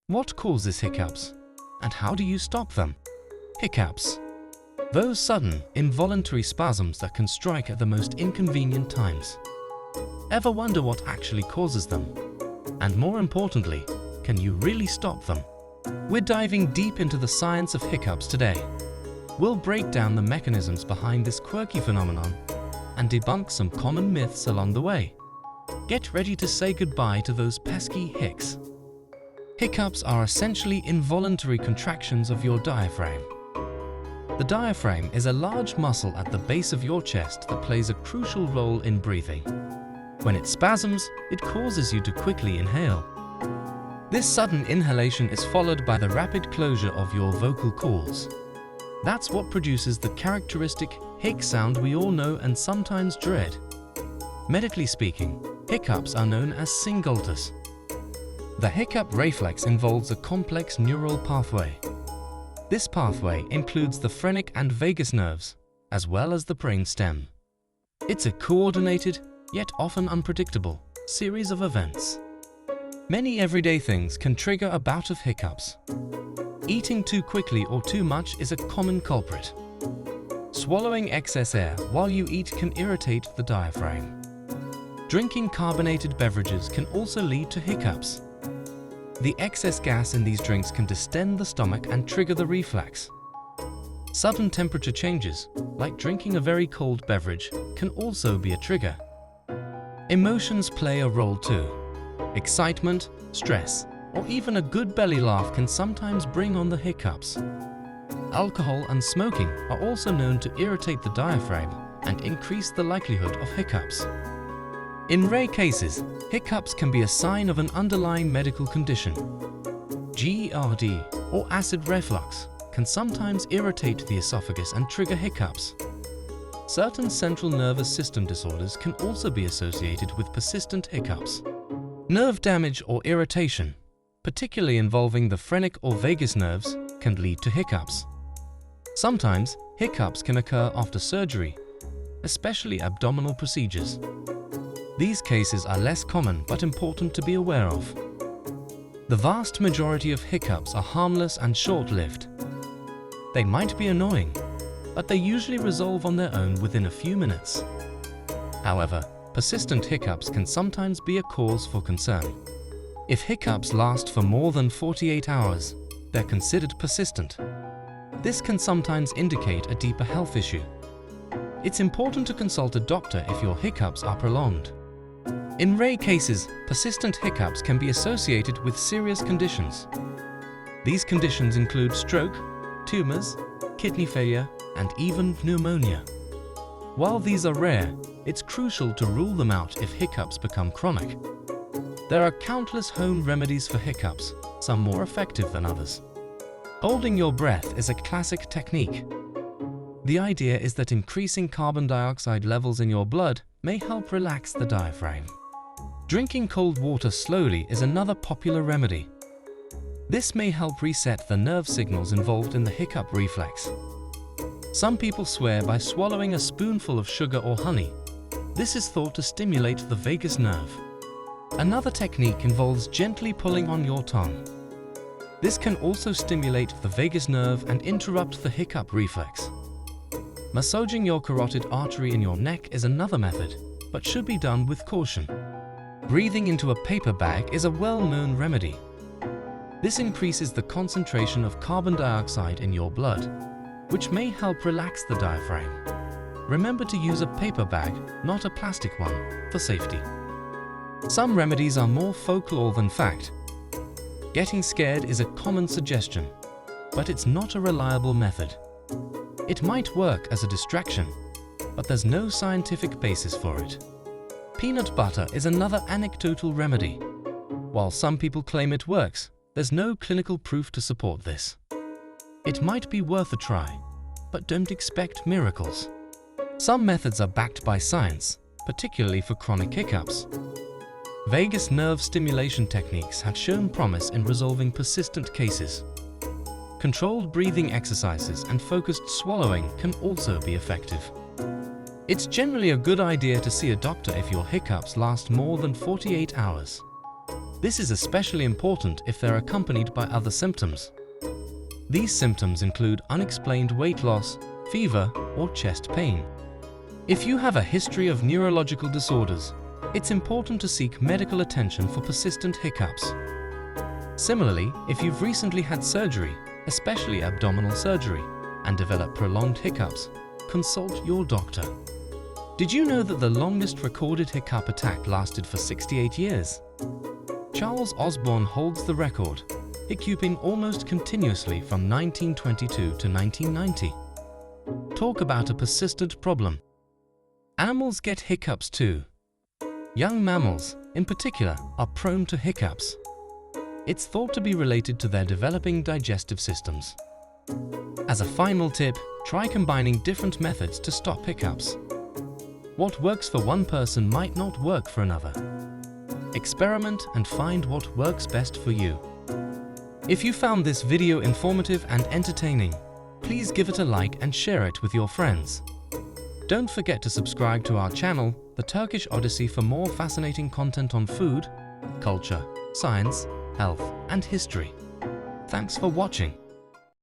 What causes hiccups? And how do you stop them? Hiccups. Those sudden, involuntary spasms that can strike at the most inconvenient times. Ever wonder what actually causes them? And more importantly, can you really stop them? We're diving deep into the science of hiccups today. We'll break down the mechanisms behind this quirky phenomenon and debunk some common myths along the way. Get ready to say goodbye to those pesky hicks. Hiccups are essentially involuntary contractions of your diaphragm. The diaphragm is a large muscle at the base of your chest that plays a crucial role in breathing. When it spasms, it causes you to quickly inhale. This sudden inhalation is followed by the rapid closure of your vocal cords. That's what produces the characteristic hic sound we all know and sometimes dread. Medically speaking, hiccups are known as singultus. The hiccup reflex involves a complex neural pathway. This pathway includes the phrenic and vagus nerves, as well as the brainstem. It's a coordinated, yet often unpredictable, series of events. Many everyday things can trigger a bout of hiccups. Eating too quickly or too much is a common culprit. Swallowing excess air while you eat can irritate the diaphragm. Drinking carbonated beverages can also lead to hiccups. The excess gas in these drinks can distend the stomach and trigger the reflex. Sudden temperature changes, like drinking a very cold beverage, can also be a trigger. Emotions play a role too. Excitement, stress, or even a good belly laugh can sometimes bring on the hiccups. Alcohol and smoking are also known to irritate the diaphragm and increase the likelihood of hiccups. In rare cases, hiccups can be a sign of an underlying medical condition. GERD, or acid reflux, can sometimes irritate the esophagus and trigger hiccups. Certain central nervous system disorders can also be associated with persistent hiccups. Nerve damage or irritation, particularly involving the phrenic or vagus nerves, can lead to hiccups. Sometimes, hiccups can occur after surgery, especially abdominal procedures. These cases are less common but important to be aware of. The vast majority of hiccups are harmless and short-lived. They might be annoying, but they usually resolve on their own within a few minutes. However, persistent hiccups can sometimes be a cause for concern. If hiccups last for more than 48 hours, they're considered persistent. This can sometimes indicate a deeper health issue. It's important to consult a doctor if your hiccups are prolonged. In rare cases, persistent hiccups can be associated with serious conditions. These conditions include stroke, tumors, kidney failure, and even pneumonia. While these are rare, it's crucial to rule them out if hiccups become chronic. There are countless home remedies for hiccups, some more effective than others. Holding your breath is a classic technique. The idea is that increasing carbon dioxide levels in your blood may help relax the diaphragm. Drinking cold water slowly is another popular remedy. This may help reset the nerve signals involved in the hiccup reflex. Some people swear by swallowing a spoonful of sugar or honey. This is thought to stimulate the vagus nerve. Another technique involves gently pulling on your tongue. This can also stimulate the vagus nerve and interrupt the hiccup reflex. Massaging your carotid artery in your neck is another method, but should be done with caution. Breathing into a paper bag is a well-known remedy. This increases the concentration of carbon dioxide in your blood, which may help relax the diaphragm. Remember to use a paper bag, not a plastic one, for safety. Some remedies are more folklore than fact. Getting scared is a common suggestion, but it's not a reliable method. It might work as a distraction, but there's no scientific basis for it. Peanut butter is another anecdotal remedy. While some people claim it works, there's no clinical proof to support this. It might be worth a try, but don't expect miracles. Some methods are backed by science, particularly for chronic hiccups. Vagus nerve stimulation techniques have shown promise in resolving persistent cases. Controlled breathing exercises and focused swallowing can also be effective. It's generally a good idea to see a doctor if your hiccups last more than 48 hours. This is especially important if they're accompanied by other symptoms. These symptoms include unexplained weight loss, fever, or chest pain. If you have a history of neurological disorders, it's important to seek medical attention for persistent hiccups. Similarly, if you've recently had surgery, especially abdominal surgery, and develop prolonged hiccups, consult your doctor. Did you know that the longest recorded hiccup attack lasted for 68 years? Charles Osborne holds the record, hiccuping almost continuously from 1922 to 1990. Talk about a persistent problem. Animals get hiccups too. Young mammals, in particular, are prone to hiccups. It's thought to be related to their developing digestive systems. As a final tip, try combining different methods to stop hiccups. What works for one person might not work for another. Experiment and find what works best for you. If you found this video informative and entertaining, please give it a like and share it with your friends. Don't forget to subscribe to our channel, The Turkish Odyssey, for more fascinating content on food, culture, science, health, and history. Thanks for watching.